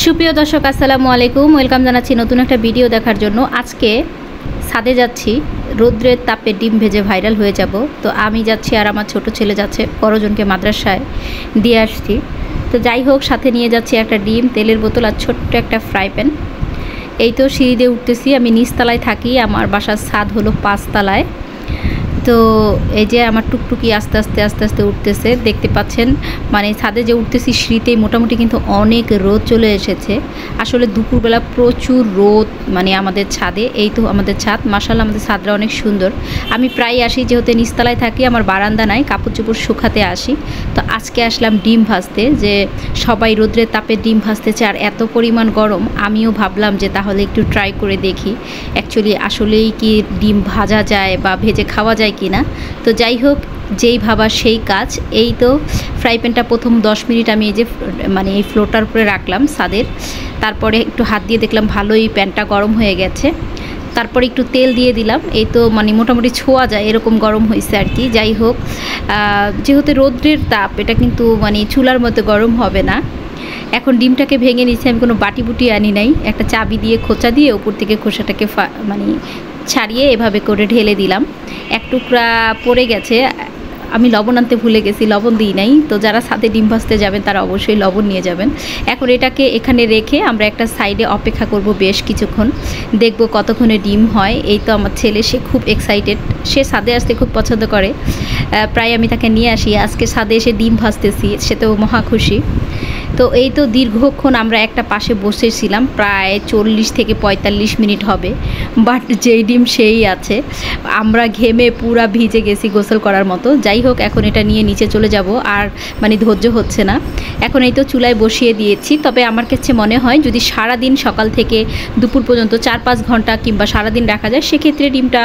সুপ্রিয় দর্শক আসসালামু আলাইকুম, ওয়েলকাম জানাচ্ছি নতুন একটা ভিডিও দেখার জন্য। আজকে ছাদে যাচ্ছি, রৌদ্রের তাপে ডিম ভেজে ভাইরাল হয়ে যাব। তো আমি যাচ্ছি আর আমার ছোট ছেলে যাচ্ছে, বড়জনকে মাদ্রাসায় দিয়ে আসছি। তো যাই হোক, সাথে নিয়ে যাচ্ছি একটা ডিম, তেলের বোতল আর ছোট্ট একটা ফ্রাই প্যান। এই তো সিঁড়ি দিয়ে উঠতেছি। আমি নিচতলায় থাকি, আমার বাসার ছাদ হলো 5 তলায়। তো এই যে আমার টুকটুকি আস্তে আস্তে উঠতেছে, দেখতে পাচ্ছেন। মানে ছাদে যে উঠতেছি সিঁড়িতেই মোটামুটি কিন্তু অনেক রোদ চলে এসেছে। আসলে দুপুরবেলা প্রচুর রোদ, মানে আমাদের ছাদে। এই তো আমাদের ছাদ, মাশাআল্লাহ আমাদের ছাদটা অনেক সুন্দর। আমি প্রায় আসি, যেহেতু নিচতলায় থাকি, আমার বারান্দা নাই, কাপড় চোপড় শুকাতে আসি। তো আজকে আসলাম ডিম ভাজতে, যে সবাই রোদ্রের তাপে ডিম ভাজতেছে আর এত পরিমাণ গরম। আমিও ভাবলাম যে তাহলে একটু ট্রাই করে দেখি অ্যাকচুয়ালি আসলেই কি ডিম ভাজা যায় বা ভেজে খাওয়া যায় কি না। তো যাই হোক, যেই ভাবা সেই কাজ। এই তো ফ্রাই প্যানটা প্রথম 10 মিনিট আমি এই যে মানে এই ফ্লোরটার উপরে রাখলাম ছাদের। তারপরে একটু হাত দিয়ে দেখলাম ভালোই প্যানটা গরম হয়ে গেছে। তারপরে একটু তেল দিয়ে দিলাম। এই তো মানে মোটামুটি ছোঁয়া যায় এরকম গরম হয়েছে আর কি। যাই হোক, যেহেতু রৌদ্রের তাপ, এটা কিন্তু মানে চুলার মতো গরম হবে না। এখন ডিমটাকে ভেঙে নিচ্ছি। আমি কোনো বাটি বুটি আনি নাই, একটা চাবি দিয়ে খোঁচা দিয়ে উপর থেকে খোসাটাকে মানে ছাড়িয়ে এভাবে করে ঢেলে দিলাম। এক টুকরা পড়ে গেছে, আমি লবণ আনতে ভুলে গেছি, লবণ দিই নাই। তো যারা সাথে ডিম ভাজতে যাবেন তারা অবশ্যই লবণ নিয়ে যাবেন। এখন এটাকে এখানে রেখে আমরা একটা সাইডে অপেক্ষা করব বেশ কিছুক্ষণ, দেখব কতক্ষণে ডিম হয়। এই তো আমার ছেলে, সে খুব এক্সাইটেড, সে ছাদে আসতে খুব পছন্দ করে। প্রায় আমি তাকে নিয়ে আসি, আজকে ছাদে এসে ডিম ভাজতেছি, সে তো মহা খুশি। তো এই তো দীর্ঘক্ষণ আমরা একটা পাশে বসেছিলাম, প্রায় 40 থেকে 45 মিনিট হবে। বাট যেই ডিম সেই আছে, আমরা ঘেমে পুরা ভিজে গেছি গোসল করার মতো। যাই হোক, এখন এটা নিয়ে নিচে চলে যাব, আর মানে ধৈর্য হচ্ছে না। এখন এই তো চুলায় বসিয়ে দিয়েছি। তবে আমার কাছে মনে হয় যদি সারাদিন সকাল থেকে দুপুর পর্যন্ত 4-5 ঘন্টা কিংবা সারাদিন রাখা যায়, সেক্ষেত্রে ডিমটা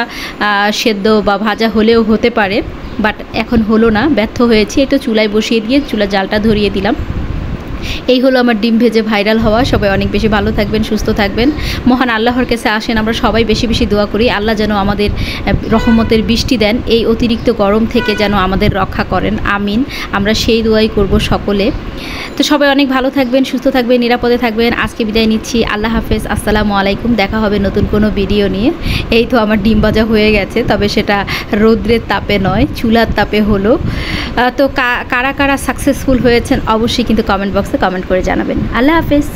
সেদ্ধ বা ভাজা হলেও হতে পারে। বাট এখন হলো না, ব্যর্থ হয়েছি। এই তো চুলায় বসিয়ে দিয়ে চুলার জালটা ধরিয়ে দিলাম। এই হলো আমার ডিম ভেজে ভাইরাল হওয়া। সবাই অনেক বেশি ভালো থাকবেন, সুস্থ থাকবেন। মহান আল্লাহর কাছে আসেন আমরা সবাই বেশি বেশি দোয়া করি, আল্লাহ যেন আমাদের রহমতের বৃষ্টি দেন, এই অতিরিক্ত গরম থেকে যেন আমাদের রক্ষা করেন, আমিন। আমরা সেই দোয়াই করব সকলে। তো সবাই অনেক ভালো থাকবেন, সুস্থ থাকবেন, নিরাপদে থাকবেন। আজকে বিদায় নিচ্ছি, আল্লাহ হাফেজ, আসসালামু আলাইকুম। দেখা হবে নতুন কোনো ভিডিও নিয়ে। এই তো আমার ডিম ভাজা হয়ে গেছে, তবে সেটা রৌদ্রের তাপে নয়, চুলার তাপে হলো। তো কারা কারা সাকসেসফুল হয়েছেন অবশ্যই কিন্তু কমেন্ট বক্সে কমেন্ট করে জানাবেন। আল্লাহ হাফেজ।